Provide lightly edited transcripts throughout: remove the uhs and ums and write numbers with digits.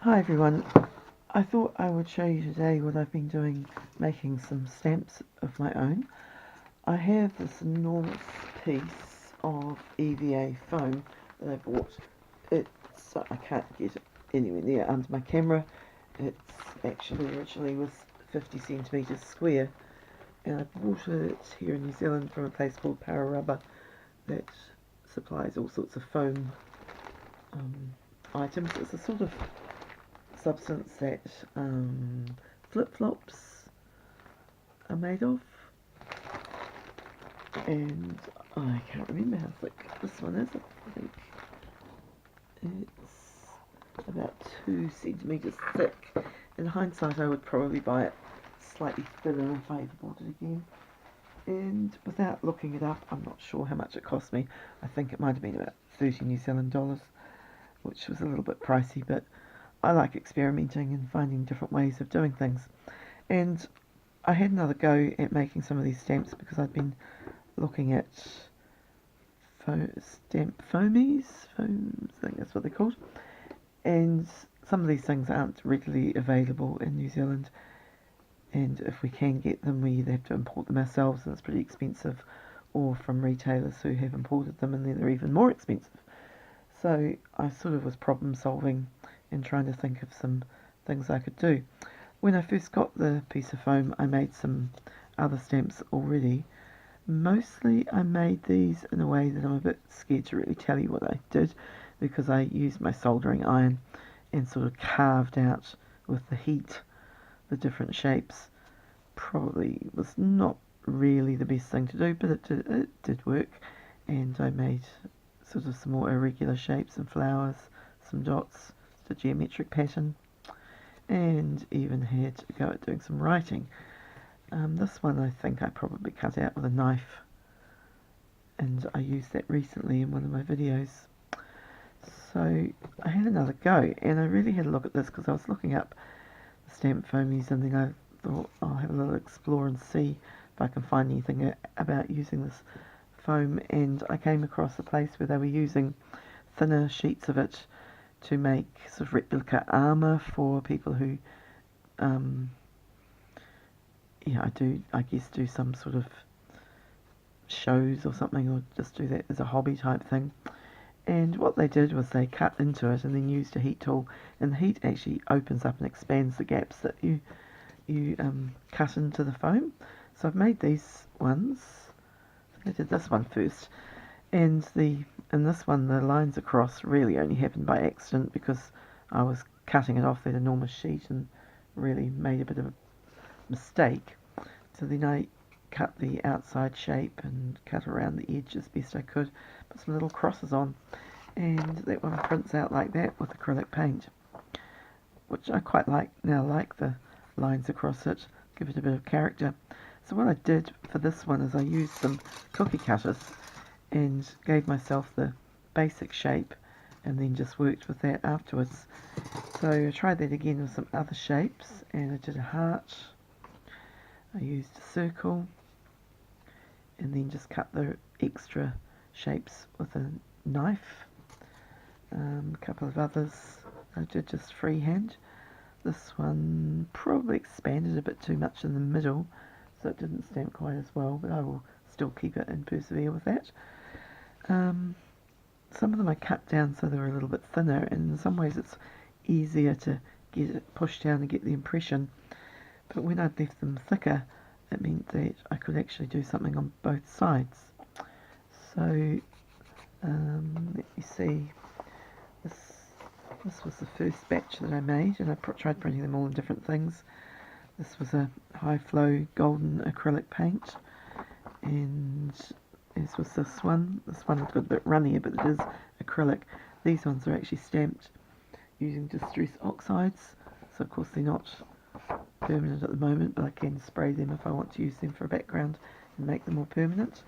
Hi everyone, I thought I would show you today what I've been doing, making some stamps of my own. I have this enormous piece of EVA foam that I bought. I can't get it anywhere near under my camera. It's actually originally was 50 centimetres square, and I bought it here in New Zealand from a place called Para Rubber that supplies all sorts of foam items. It's a sort of substance that flip-flops are made of, and I can't remember how thick this one is. I think it's about 2 centimetres thick. In hindsight, I would probably buy it slightly thinner if I ever bought it again. And without looking it up, I'm not sure how much it cost me. I think it might have been about 30 New Zealand dollars, which was a little bit pricey, but I like experimenting and finding different ways of doing things. And I had another go at making some of these stamps because I'd been looking at stamp foamies, foams, I think that's what they're called. And some of these things aren't readily available in New Zealand. And if we can get them, we either have to import them ourselves, and it's pretty expensive, or from retailers who have imported them, and then they're even more expensive. So I sort of was problem solving and trying to think of some things I could do. When I first got the piece of foam, I made some other stamps already. Mostly I made these in a way that I'm a bit scared to really tell you what I did, because I used my soldering iron and sort of carved out with the heat the different shapes. Probably was not really the best thing to do, but it did work, and I made sort of some more irregular shapes and flowers, some dots, the geometric pattern, and even had to go at doing some writing. This one I think I probably cut out with a knife, and I used that recently in one of my videos. So I had another go, and I really had a look at this because I was looking up the stamp foamies, and then I thought I'll have a little explore and see if I can find anything about using this foam, and I came across a place where they were using thinner sheets of it to make sort of replica armour for people who I guess do some sort of shows or something, or just do that as a hobby type thing. And what they did was they cut into it and then used a heat tool, and the heat actually opens up and expands the gaps that you cut into the foam. So I've made these ones. I think I did this one first, and in this one the lines across really only happened by accident because I was cutting it off that enormous sheet and really made a bit of a mistake. So then I cut the outside shape and cut around the edge as best I could, put some little crosses on, and that one prints out like that with acrylic paint, which I quite like now, like the lines across it, give it a bit of character. So what I did for this one is I used some cookie cutters and gave myself the basic shape and then just worked with that afterwards. So I tried that again with some other shapes, and I did a heart. I used a circle, and then just cut the extra shapes with a knife. A couple of others I did just freehand. This one probably expanded a bit too much in the middle, so it didn't stamp quite as well, but I will still keep it and persevere with that. Some of them I cut down so they were a little bit thinner, and in some ways it's easier to get it pushed down and get the impression. But when I'd left them thicker, it meant that I could actually do something on both sides. So let me see. This was the first batch that I made, and I tried printing them all in different things. This was a high flow golden acrylic paint, and as was this one. This one got a bit runnier, but it is acrylic. These ones are actually stamped using distress oxides, so of course they're not permanent at the moment, but I can spray them if I want to use them for a background and make them more permanent.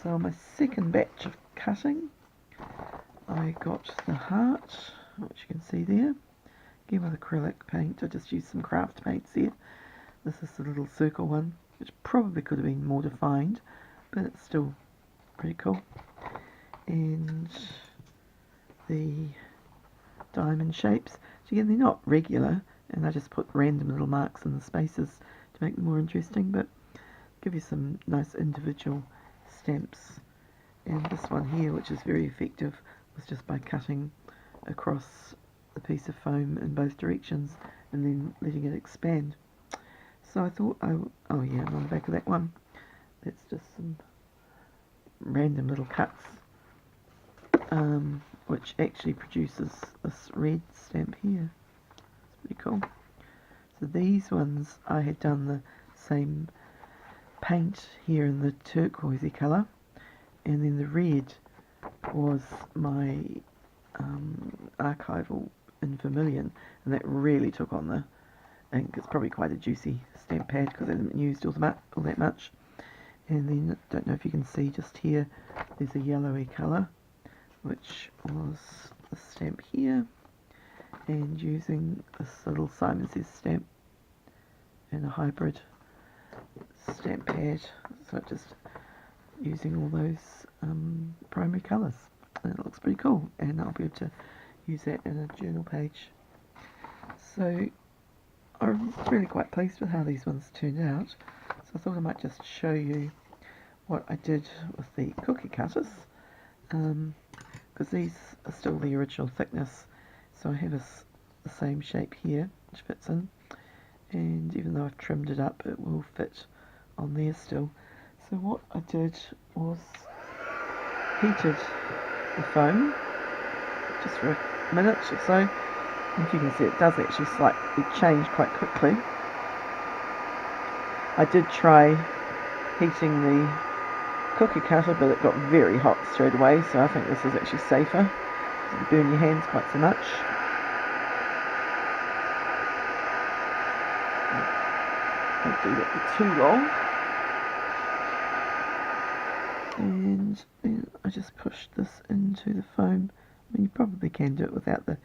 So on my second batch of cutting, I got the heart, which you can see there, again with acrylic paint. I just used some craft paints here. This is the little circle one, which probably could have been more defined, but it's still pretty cool. And the diamond shapes, again, they're not regular, and I just put random little marks in the spaces to make them more interesting, but give you some nice individual stamps. And this one here, which is very effective, was just by cutting across the piece of foam in both directions and then letting it expand. So I thought, oh yeah, and on the back of that one, that's just some random little cuts, which actually produces this red stamp here. It's pretty cool. So these ones, I had done the same paint here in the turquoisey colour, and then the red was my archival in vermilion, and that really took on the ink. It's probably quite a juicy stamp pad because I haven't used all that much. And then, don't know if you can see just here, there's a yellowy colour, which was the stamp here, and using this little Simon Says stamp and a hybrid stamp pad, so just using all those primary colours, and it looks pretty cool, and I'll be able to use that in a journal page. So I'm really quite pleased with how these ones turned out, so I thought I might just show you what I did with the cookie cutters, because these are still the original thickness, so I have the same shape here which fits in, and even though I've trimmed it up, it will fit on there still. So what I did was heated the foam just for a minute or so, and you can see it does actually slightly change quite quickly. I did try heating the cookie cutter, but it got very hot straight away, so I think this is actually safer. It doesn't burn your hands quite so much. Don't do that for too long. And then I just pushed this into the foam. I mean, you probably can do it without the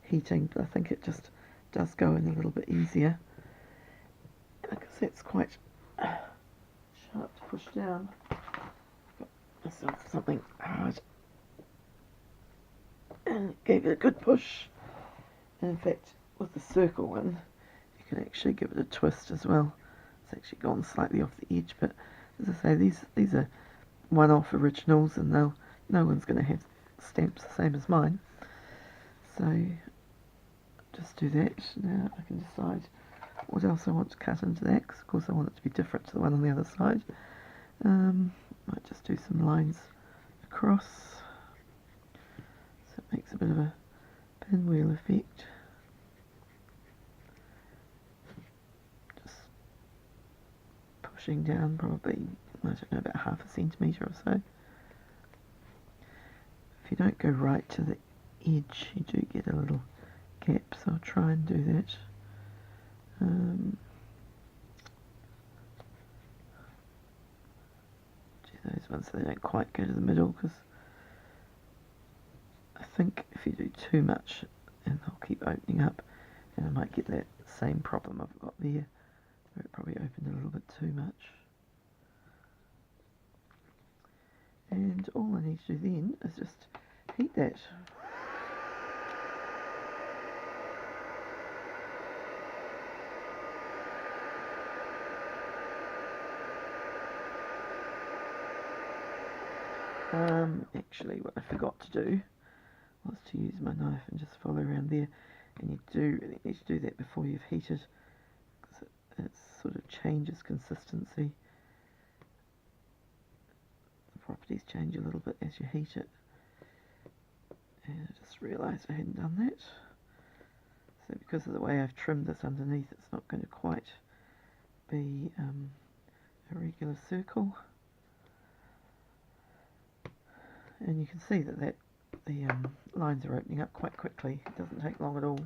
heating, but I think it just does go in a little bit easier, because that's quite sharp to push down. Got myself something hard and gave it a good push. And in fact, with the circle one, you can actually give it a twist as well. It's actually gone slightly off the edge, but as I say, these are one-off originals, and no one's going to have stamps the same as mine. So just do that. Now I can decide what else I want to cut into that, because of course I want it to be different to the one on the other side. Might just do some lines across, so it makes a bit of a pinwheel effect. Just pushing down probably, I don't know, about ½ centimetre or so. If you don't go right to the edge, you do get a little gap, so I'll try and do that. Do those ones so they don't quite go to the middle, because I think if you do too much, and they'll keep opening up, and I might get that same problem I've got there, where it probably opened a little bit too much. And all I need to do then is just heat that. Actually, what I forgot to do was to use my knife and just follow around there, and you do really need to do that before you've heated, because it sort of changes consistency. The properties change a little bit as you heat it, and I just realised I hadn't done that. So because of the way I've trimmed this underneath, it's not going to quite be a regular circle. And you can see that the lines are opening up quite quickly. It doesn't take long at all.